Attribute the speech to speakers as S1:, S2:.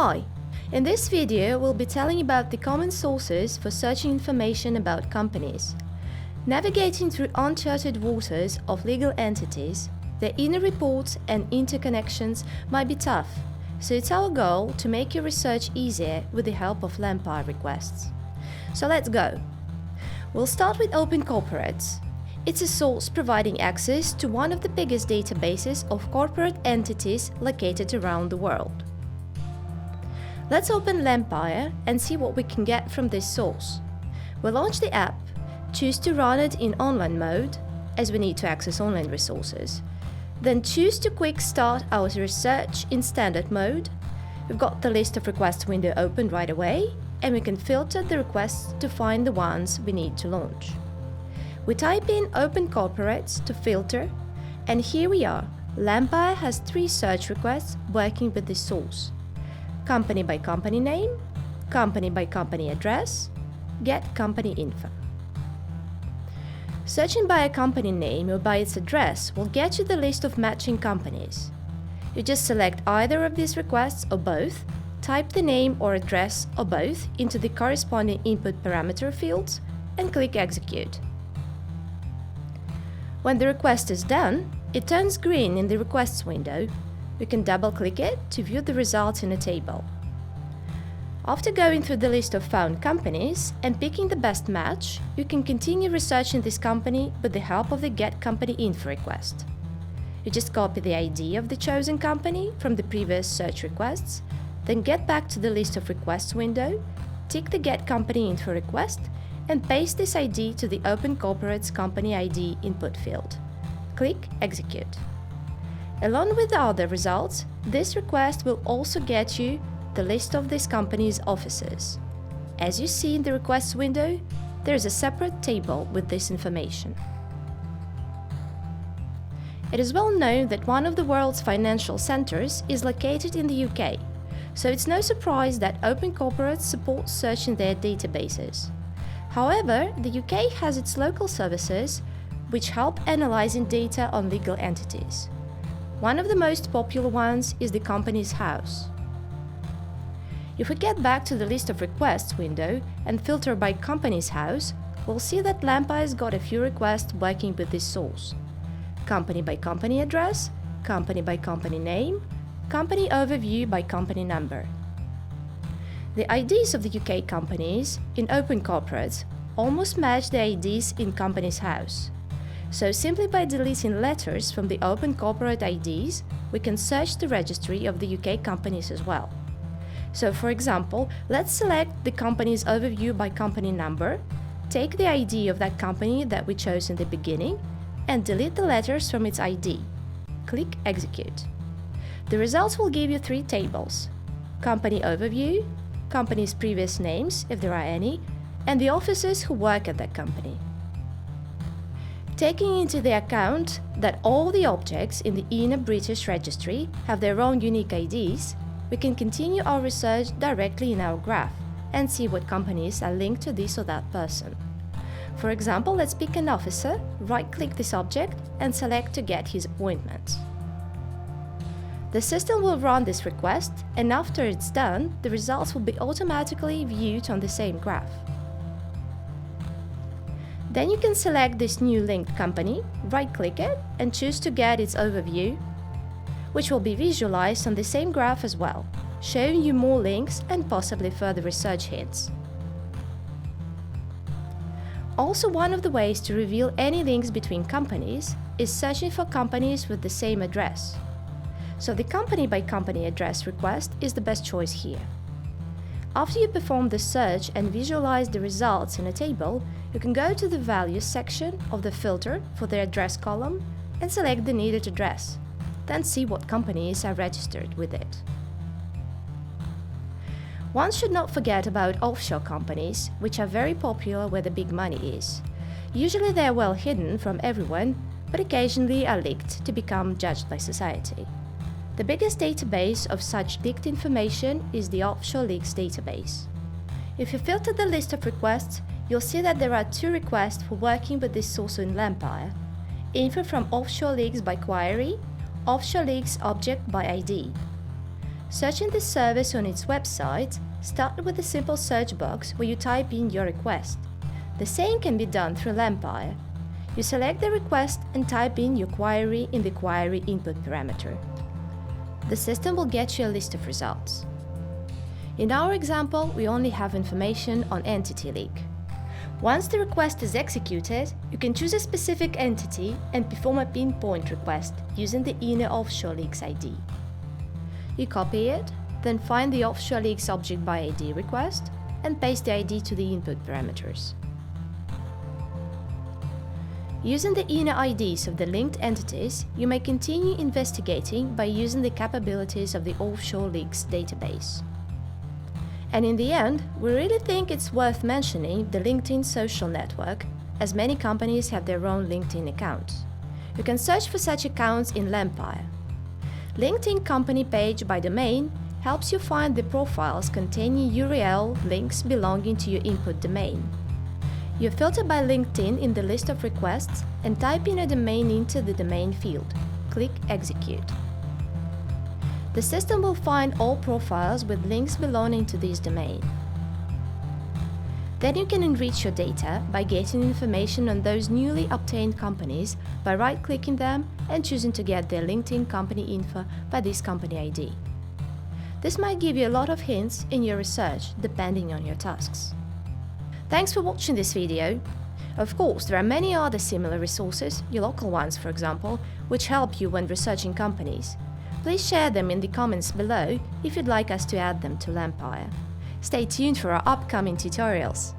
S1: Hi! In this video, we'll be telling about the common sources for searching information about companies. Navigating through uncharted waters of legal entities, their inner reports and interconnections might be tough, so it's our goal to make your research easier with the help of Lampire requests. So let's go! We'll start with Open Corporates. It's a source providing access to one of the biggest databases of corporate entities located around the world. Let's open Lampire and see what we can get from this source. We'll launch the app, choose to run it in online mode, as we need to access online resources. Then choose to quick start our research in standard mode. We've got the list of requests window open right away, and we can filter the requests to find the ones we need to launch. We type in Open Corporates to filter, and here we are. Lampire has 3 search requests working with this source. Company by company name, company by company address, get company info. Searching by a company name or by its address will get you the list of matching companies. You just select either of these requests or both, type the name or address or both into the corresponding input parameter fields, and click Execute. When the request is done, it turns green in the Requests window. We can double-click it to view the results in a table. After going through the list of found companies and picking the best match, you can continue researching this company with the help of the Get Company Info request. You just copy the ID of the chosen company from the previous search requests, then get back to the list of requests window, tick the Get Company Info request, and paste this ID to the Open Corporates Company ID input field. Click Execute. Along with the other results, this request will also get you the list of this company's offices. As you see in the Requests window, there is a separate table with this information. It is well known that one of the world's financial centers is located in the UK, so it's no surprise that Open Corporates supports searching their databases. However, the UK has its local services which help analyzing data on legal entities. One of the most popular ones is the Companies House. If we get back to the List of Requests window and filter by Companies House, we'll see that Lampire's got a few requests working with this source. Company by company address, company by company name, company overview by company number. The IDs of the UK companies in Open Corporates almost match the IDs in Companies House. So simply by deleting letters from the Open Corporate IDs, we can search the registry of the UK companies as well. So for example, let's select the company's overview by company number, take the ID of that company that we chose in the beginning, and delete the letters from its ID. Click Execute. The results will give you 3 tables: company overview, company's previous names, if there are any, and the officers who work at that company. Taking into the account that all the objects in the inner British registry have their own unique IDs, we can continue our research directly in our graph and see what companies are linked to this or that person. For example, let's pick an officer, right-click this object and select to get his appointment. The system will run this request, and after it's done, the results will be automatically viewed on the same graph. Then you can select this new linked company, right-click it, and choose to get its overview, which will be visualized on the same graph as well, showing you more links and possibly further research hints. Also, one of the ways to reveal any links between companies is searching for companies with the same address. So the company by company address request is the best choice here. After you perform the search and visualize the results in a table, you can go to the Values section of the filter for the address column and select the needed address, then see what companies are registered with it. One should not forget about offshore companies, which are very popular where the big money is. Usually they are well hidden from everyone, but occasionally are leaked to become judged by society. The biggest database of such leaked information is the Offshore Leaks database. If you filter the list of requests, you'll see that there are 2 requests for working with this source in Lampire: info from Offshore Leaks by query, Offshore Leaks object by ID. Searching this service on its website, start with a simple search box where you type in your request. The same can be done through Lampire. You select the request and type in your query in the query input parameter. The system will get you a list of results. In our example, we only have information on entity leak. Once the request is executed, you can choose a specific entity and perform a pinpoint request using the INE Offshore Leaks ID. You copy it, then find the Offshore Leaks object by ID request and paste the ID to the input parameters. Using the INE IDs of the linked entities, you may continue investigating by using the capabilities of the Offshore Leaks database. And in the end, we really think it's worth mentioning the LinkedIn social network, as many companies have their own LinkedIn accounts. You can search for such accounts in Lampire. LinkedIn company page by domain helps you find the profiles containing URL links belonging to your input domain. You filter by LinkedIn in the list of requests and type in a domain into the domain field. Click Execute. The system will find all profiles with links belonging to this domain. Then you can enrich your data by getting information on those newly obtained companies by right-clicking them and choosing to get their LinkedIn company info by this company ID. This might give you a lot of hints in your research depending on your tasks. Thanks for watching this video. Of course, there are many other similar resources, your local ones for example, which help you when researching companies. Please share them in the comments below if you'd like us to add them to Lampire. Stay tuned for our upcoming tutorials.